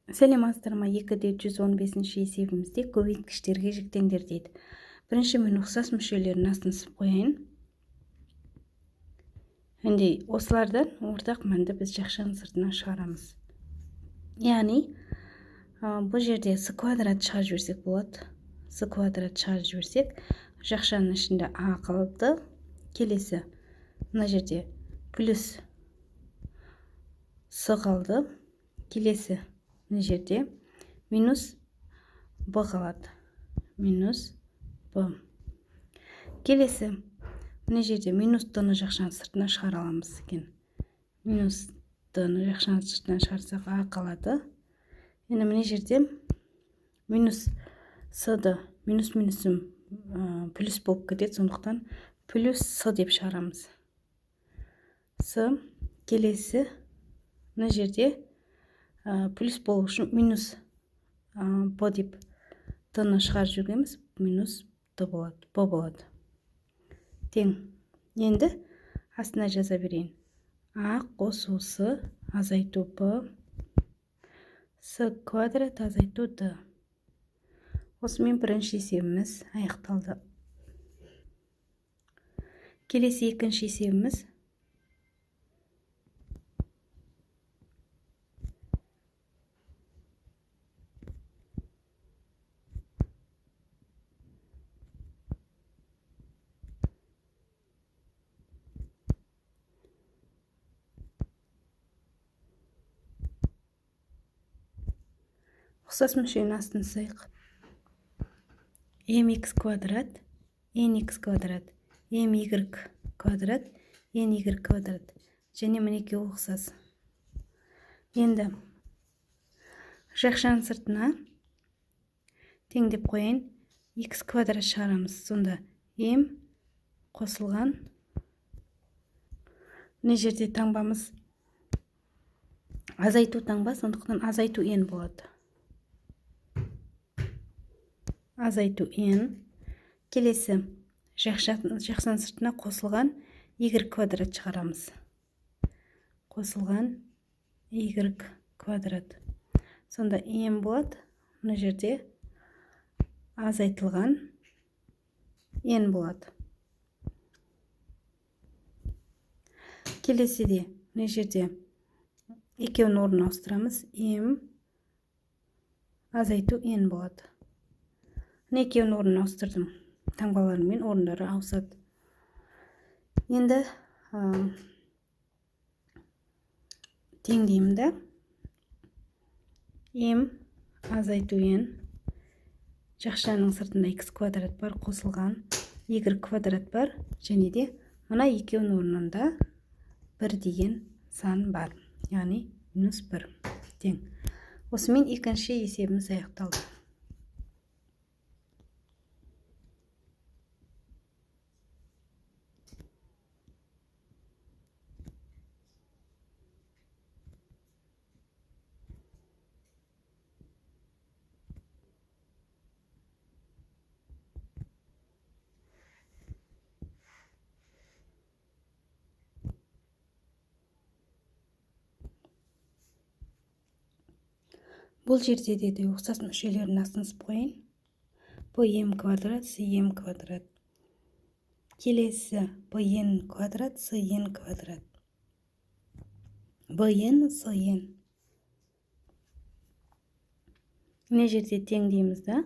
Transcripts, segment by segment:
Сәлеметсіздер ма? 2-115 есебімізде көбейткіштерге жіктеңдер дейді. Бірінші мен ұқсас мүшелерін астын сызып қояйын. Осылардан ортақ мәнді біз жақшаның сыртына шығарамыз. Яғни, бұл жерде с квадрат шығарып жіберсек болады. С квадрат шығарып жіберсек, жақшаның ішінде а қалыпты. Келесі, мына жерде плюс с қалды. Келесі, мына жерде минус б қалады. Минус б. Келесі, мына жерде минус д-ны жақшаның сыртына шығара аламыз екен. Минус д-ны жақшаның сыртына шығарсақ а қалады. Енді мына жерде минус с-ды минус-минусым плюс болып кетеді, сондықтан плюс с деп шығарамыз. С. Келесі, мына жерде плюс болу үшін минус б деп д-ны шығарып жүргенбіз, минус д болады, б болады. Тең. Енді астына жаза берейін. А қосу с азайту б, с квадрат азайту д. Осымен бірінші есебіміз аяқталды. Келесі екінші есебіміз. Ұқсас мүшенің астын сызайық. mx квадрат, nx квадрат, my квадрат, ny квадрат. Және мінеке ұқсас. Енді жақшаның сыртына тең деп қояйын. X квадрат шығарамыз. Сонда m қосылған. Мына жерде таңбамыз азайту таңба, сондықтан азайту n болады. Азайту n. Келесі, жақшаның сыртына қосылған y квадрат шығарамыз. Қосылған y квадрат. Сонда m болады. Мына жерде азайтылған n болады. Келесіде, мына жерде екеуін орнына ауыстырамыз. m азайту n болады. Екеуін орнына ауыстырдым. Таңбаларымен орындары ауысады. Енді теңдеймді. m азайту n. Жақшаның сыртында x квадрат бар, қосылған y квадрат бар. Және де мына екеуін орнында 1 деген сан бар. Яғни минус 1 тең. Осымен екінші есебіміз аяқталды. Бұл жерде де ұқсас мүшелерін астын сызып қояйын. bm квадрат, cm квадрат. Келесі bn квадрат, cn квадрат. bn, cn. Мына жерде тең дейміз да.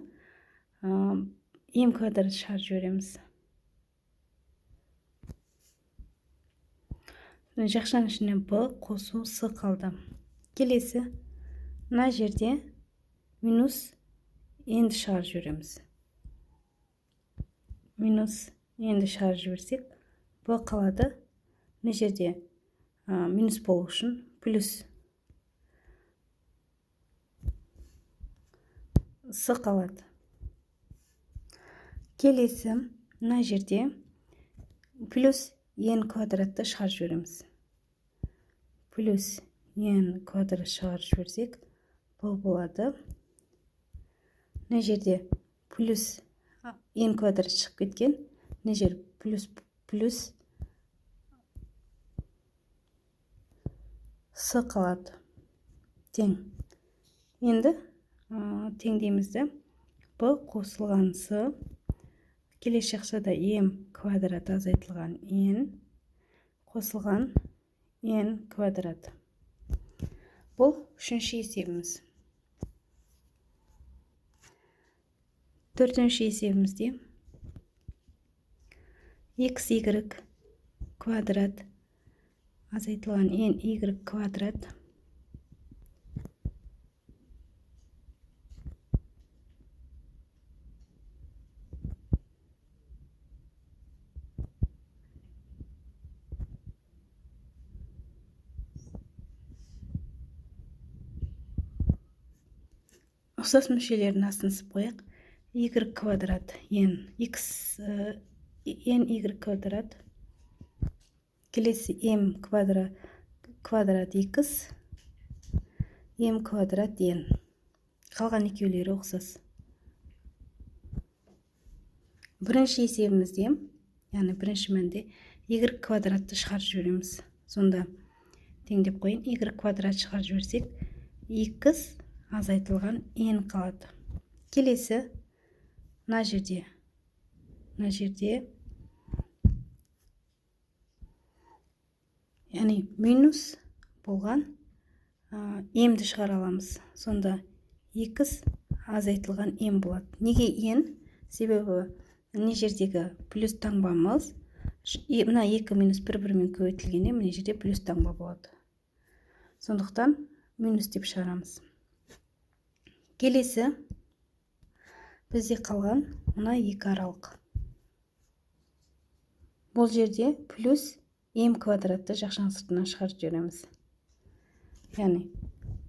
m квадрат шығарып жібереміз. Жақшаның ішіне b қосу с қалды. Келесі, мына жерде минус n шығарып жібереміз. Минус n шығарып жіберсек, b қалады. Мына жерде минус болу үшін плюс с қалады. Келесі, мына жерде плюс n квадратты шығарып жібереміз. Плюс n квадрат шығарып жіберсек, b болады. Мына жерде плюс n квадрат шығып кеткен. Мына жер плюс с қалады. Тең. Енді теңдеймізді. Б қосылған С, келесі жақшада М квадрат азайтылған N қосылған N квадрат. Бұл үшінші есебіміз. Төртінші есебімізде xy квадрат азайтылған ny квадрат ұқсас мүшелерін астын сызып қояйық. Y квадрат n ny квадрат, келесі m квадрат x, m квадрат n. Қалған екеулері ұқсас. Бірінші есебімізде, яғни бірінші мәнде y квадратты шығарып жібереміз. Сонда теңдеп қойын. Y квадрат шығарып жіберсек, x азайтылған n қалады. Келесі мына жерде яғни минус болған m-ді шығара аламыз. Сонда x азайтылған m болады. Неге n? Себебі мына жердегі плюс таңбамыз мына 2 минус 1-1-мен көбейтілгенде мына жерде плюс таңба болады. Сондықтан минус деп шығарамыз. Келесі бізде қалған мына 2 аралық. Бұл жерде плюс m квадратты жақшаның сыртынан шығарып жібереміз. Яғни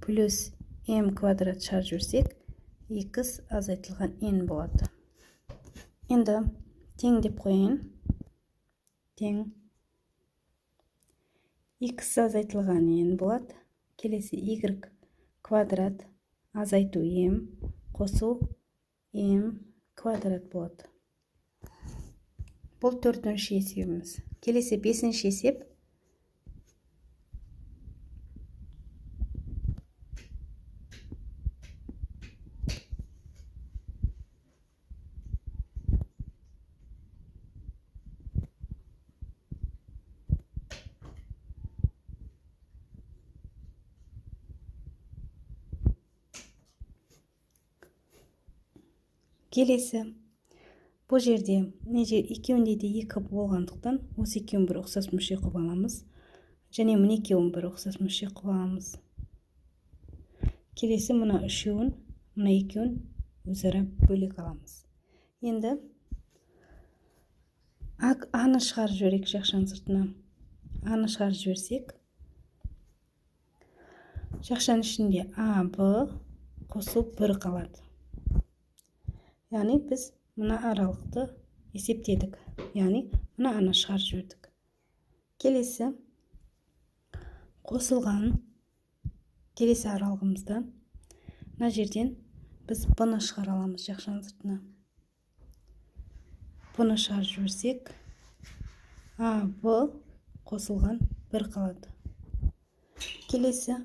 плюс m квадрат шығарып жіберсек, x азайтылған n болады. Енді тең деп қойын. Тең x азайтылған n болады. Келесі y квадрат азайту m қосу m квадрат болады. Бұл төртінші есебіміз. Келесі бесінші есеп. Келесі бұл жерде екеуінде де 2 болғандықтан осы екеуін бір ұқсас мүше қылып аламыз. Және мына екеуін бір ұқсас мүше қылып аламыз. Келесі мына үшеуін, мына екеуін өзара бөлек аламыз. Енді аны шығарып жіберейік жақшаның сыртына. Аны шығарып жіберсек, жақшаның ішінде а, б қосу 1 қалады. Яғни біз мына аралықты есептедік. Яғни мына аны шығарып жібердік. Келесі қосылған келесі аралығымызда мына жерден біз бұны шығара аламыз жақшаның сыртына. Бұны шығарып жіберсек, а, б қосылған 1 қалады. Келесі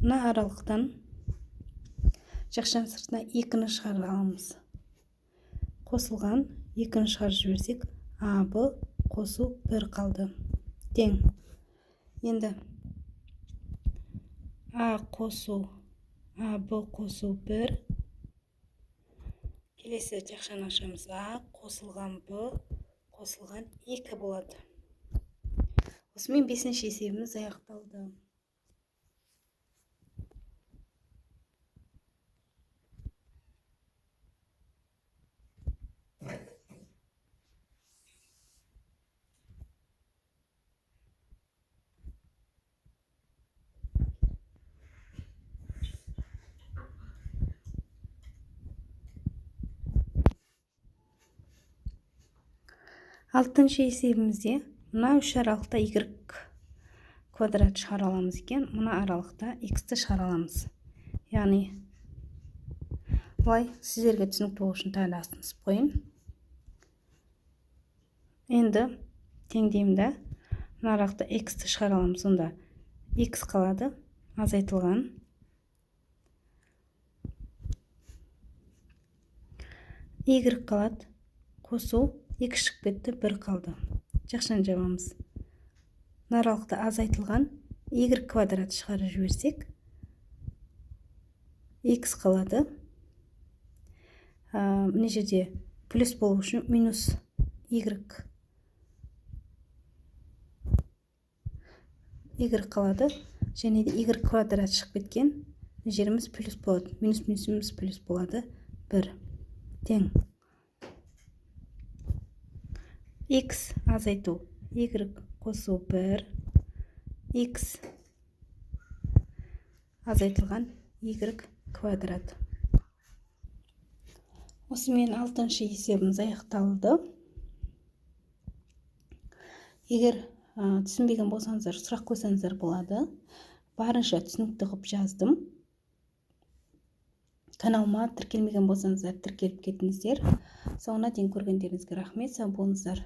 мына аралықтан жақшаның сыртына 2-ні шығара аламыз. Қосылған 2-ні шығарып жіберсек, а, б қосу 1 қалды. Тең. Енді а қосу а, б қосу 1. Келесі жақшаны ашамыз. А қосылған б қосылған 2 болады. Осымен 5-ші есебіміз аяқталды. Алтыншы есебімізде мына үш аралықта y квадрат шығара аламыз екен, мына аралықта x-ті шығара аламыз. Яғни бұлай сіздерге түсінікті болу үшін тағы астын сызып қойын. Енді теңдеймді. Мына аралықта x-ті шығара аламыз. Сонда x қалады азайтылған y қалады. Қосу 2 шығып кетті, 1 қалды. Жақшаны жабамыз. Аралықты азайтылған y квадрат шығарып жіберсек, x қалады. Мына жерде плюс болу үшін минус y қалады. Және де y квадрат шығып кеткен. Жеріміз плюс болады. Минус плюс болады. 1 тең. X азайту. Y қосу 1. X азайтылған y квадрат. Осымен 6-шы есебіміз аяқталды. Егер түсінбеген болсаңыздар, сұрақ қойсаңыздар болады. Барынша түсінікті қылып жаздым. Каналыма тіркелмеген болсаңыздар, тіркеліп кетіңіздер. Соңына дейін көргендеріңізге рахмет. Сау болыңыздар.